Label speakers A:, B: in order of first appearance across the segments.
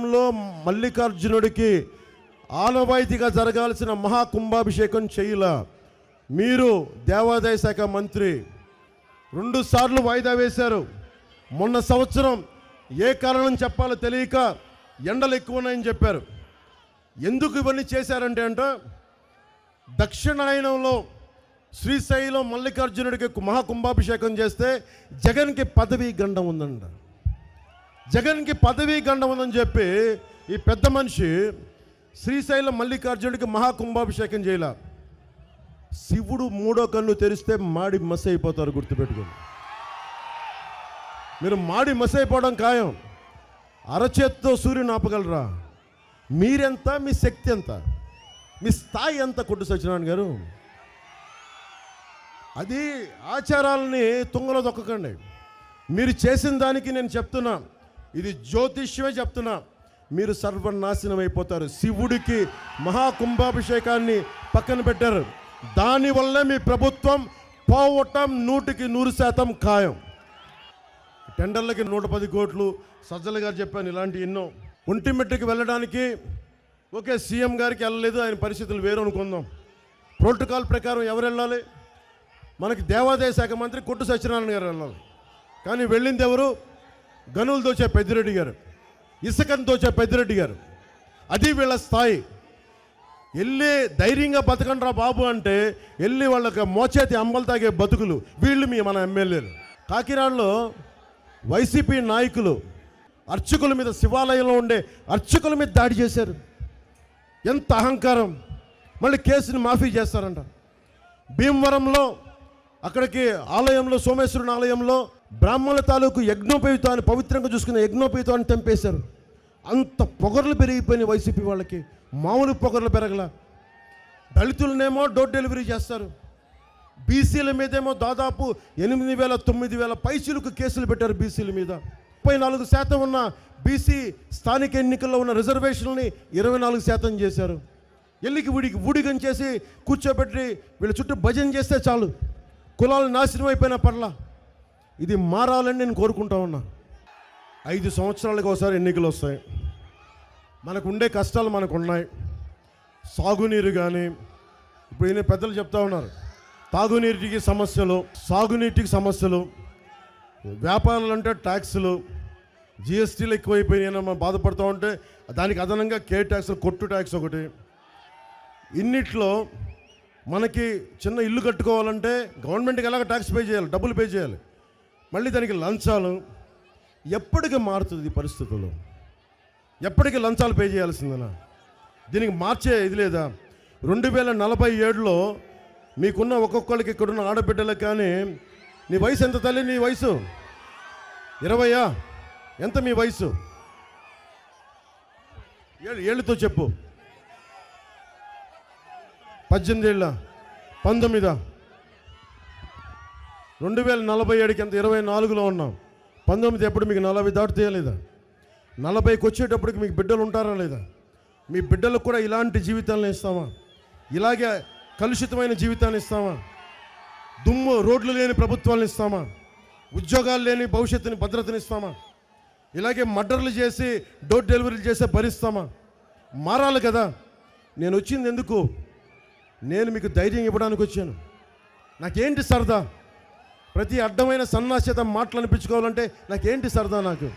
A: భీమవరంలో మల్లికార్జునుడికి ఆనవాయితీగా జరగాల్సిన మహాకుంభాభిషేకం చేయలా. మీరు దేవాదాయ శాఖ మంత్రి 2 సార్లు వాయిదా వేశారు. మొన్న సంవత్సరం ఏ కారణం చెప్పాలో తెలియక ఎండలు ఎక్కువ ఉన్నాయని చెప్పారు. ఎందుకు ఇవన్నీ చేశారంటే దక్షిణాయనంలో శ్రీశైలం మల్లికార్జునుడికి మహాకుంభాభిషేకం చేస్తే జగన్కి పదవీ గండం ఉందంట. జగన్కి పదవీ గండం ఉందని చెప్పి ఈ పెద్ద మనిషి శ్రీశైలం మల్లికార్జునుడికి మహాకుంభాభిషేకం చేయాల. శివుడు 3వ కన్ను తెరిస్తే మాడి మసి అయిపోతారు, గుర్తుపెట్టుకోండి. మీరు మాడి మసి అయిపోవడం ఖాయం. అరచేత్తో సూర్యుని ఆపగలరా? మీరెంత, మీ శక్తి ఎంత, మీ స్థాయి ఎంత? కొట్టు సత్యనారాయణ గారు, అది ఆచారాలని తుంగలో దొక్కకండి. మీరు చేసిన దానికి నేను చెప్తున్నా, ఇది జ్యోతిష్యమే చెప్తున్నా, మీరు సర్వనాశనం అయిపోతారు. శివుడికి మహాకుంభాభిషేకాన్ని పక్కన పెట్టారు. దానివల్లే మీ ప్రభుత్వం పోవటం 100% ఖాయం. టెండర్లకి 110 కోట్లు సజ్జల గారు చెప్పాను, ఇలాంటి ఎన్నో. ఒంటిమిట్టకి వెళ్ళడానికి ఓకే, సీఎం గారికి వెళ్ళలేదు, ఆయన పరిస్థితులు వేరు అనుకుందాం. ప్రోటోకాల్ ప్రకారం ఎవరు వెళ్ళాలి? మనకి దేవాదాయ శాఖ మంత్రి కొట్టు సత్యనారాయణ గారు వెళ్ళాలి. కానీ వెళ్ళింది ఎవరు? గనులు దోచే పెద్దిరెడ్డి గారు, ఇసుకను దోచే పెద్దిరెడ్డి గారు. అది వీళ్ళ స్థాయి. వెళ్ళి ధైర్యంగా బతకండి రా బాబు అంటే వెళ్ళి వాళ్ళకి మోచేతి అంబలు తాగే బతుకులు వీళ్ళు మన ఎమ్మెల్యేలు. కాకినాడలో వైసీపీ నాయకులు అర్చకుల మీద, శివాలయంలో ఉండే అర్చకుల మీద దాడి చేశారు. ఎంత అహంకారం! మళ్ళీ కేసుని మాఫీ చేస్తారంట. భీమవరంలో అక్కడికి ఆలయంలో, సోమేశ్వరుని ఆలయంలో బ్రాహ్మణుల తాలూకు యజ్ఞోపేతాన్ని, పవిత్రంగా చూసుకునే యజ్ఞోపేతాన్ని తెంపేశారు. అంత పొగర్లు పెరిగిపోయినాయి వైసీపీ వాళ్ళకి. మామూలు పొగర్లు పెరగల. దళితులనేమో డోర్ డెలివరీ చేస్తారు. బీసీల మీదేమో దాదాపు 8,000 9,000 పైసలకు కేసులు పెట్టారు బీసీల మీద. 34% ఉన్న బీసీ స్థానిక ఎన్నికల్లో ఉన్న రిజర్వేషన్ని 24% చేశారు. ఎల్లికి ఊడిగం చేసి కూర్చోబెట్టి వీళ్ళ చుట్టూ భజన చేస్తే చాలు, కులాలు నాశనం అయిపోయిన పర్లా. ఇది మారాలని నేను కోరుకుంటా ఉన్నా. 5 సంవత్సరాలకు ఒకసారి ఎన్నికలు వస్తాయి. మనకు ఉండే కష్టాలు మనకు ఉన్నాయి. సాగునీరు కానీ, ఇప్పుడు ఈయన పెద్దలు చెప్తా ఉన్నారు, తాగునీటికి సమస్యలు, సాగునీటికి సమస్యలు, వ్యాపారాలు అంటే ట్యాక్సులు, జిఎస్టీలు ఎక్కువైపోయినాయి మనం బాధపడుతూ ఉంటే దానికి అదనంగా కే ట్యాక్స్, కొట్టు ట్యాక్స్ ఒకటి. ఇన్నిట్లో మనకి చిన్న ఇల్లు కట్టుకోవాలంటే గవర్నమెంట్కి ఎలాగ ట్యాక్స్ పే చేయాలి, డబ్బులు పే చేయాలి, మళ్ళీ దానికి లంచాలు. ఎప్పటికీ మారుతుంది ఈ పరిస్థితుల్లో? ఎప్పటికీ లంచాలు పే చేయాల్సిందేనా? దీనికి మార్చే ఇది లేదా? 2047లో మీకున్న ఒక్కొక్కరికి ఇక్కడున్న ఆడబిడ్డలకు కానీ, నీ వయసు ఎంత తల్లి? నీ వయసు 20? ఎంత మీ వయసు? ఏళ్ళతో చెప్పు. 18 ఏళ్ళ? 19? 2047కి ఎంత? 24లో ఉన్నాం. 19 ఎప్పుడు? మీకు 40 దాటుతాయా లేదా? 40కి వచ్చేటప్పటికి మీకు బిడ్డలు ఉంటారా లేదా? మీ బిడ్డలకు కూడా ఇలాంటి జీవితాలను ఇస్తామా? ఇలాగే కలుషితమైన జీవితాన్ని ఇస్తామా? దుమ్ము రోడ్లు లేని ప్రభుత్వాలను ఇస్తామా? ఉద్యోగాలు లేని భవిష్యత్తుని, భద్రతని ఇస్తామా? ఇలాగే మర్డర్లు చేసి డోర్ డెలివరీలు చేసే భరిస్తామా? మారాలి కదా. నేను వచ్చింది ఎందుకు? నేను మీకు ధైర్యం ఇవ్వడానికి వచ్చాను. నాకేంటి సరదా? ప్రతి అడ్డమైన సన్నాస్యత మాటలు అనిపించుకోవాలంటే నాకేంటి సరదా? నాకు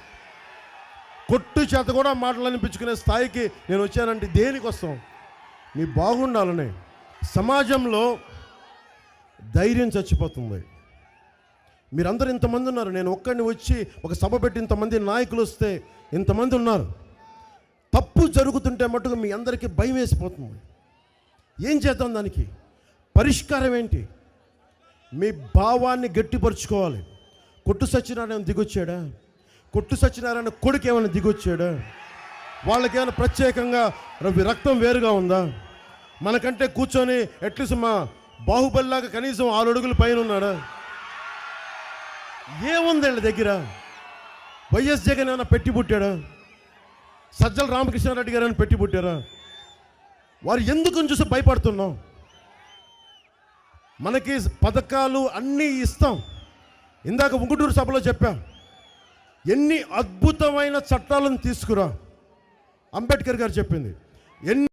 A: కొట్టు చేత కూడా మాటలు అనిపించుకునే స్థాయికి నేను వచ్చానంటే దేనికి వస్తాం? మీ బాగుండాలని. సమాజంలో ధైర్యం చచ్చిపోతుంది. మీరందరూ ఇంతమంది ఉన్నారు. నేను ఒక్కడిని వచ్చి ఒక సభ పెట్టి ఇంతమంది నాయకులు వస్తే ఇంతమంది ఉన్నారు. తప్పు జరుగుతుంటే మటుకు మీ అందరికీ భయం వేసిపోతుంది. ఏం చేద్దాం? దానికి పరిష్కారం ఏంటి? మీ భావాన్ని గట్టిపరుచుకోవాలి. కొట్టు సత్యనారాయణ దిగొచ్చాడా? కొట్టు సత్యనారాయణ కొడుకు ఏమైనా దిగొచ్చాడా? వాళ్ళకేమైనా ప్రత్యేకంగా రక్తం వేరుగా ఉందా? మనకంటే కూర్చొని అట్లీస్ట్ మా బాహుబలిలాగా కనీసం 6 అడుగుల పైన ఉన్నాడా? ఏముంది వీళ్ళ దగ్గర? వైఎస్ జగన్ ఏమైనా పెట్టి పుట్టాడా? సజ్జల రామకృష్ణారెడ్డి గారు ఏమైనా పెట్టి పుట్టారా? వారు ఎందుకు చూసి భయపడుతున్నాం? మనకి పథకాలు అన్నీ ఇస్తాం. ఇందాక ఉంగుటూరు సభలో చెప్పా, ఎన్ని అద్భుతమైన చట్టాలను తీసుకురా. అంబేద్కర్ గారు చెప్పింది. ఎన్ని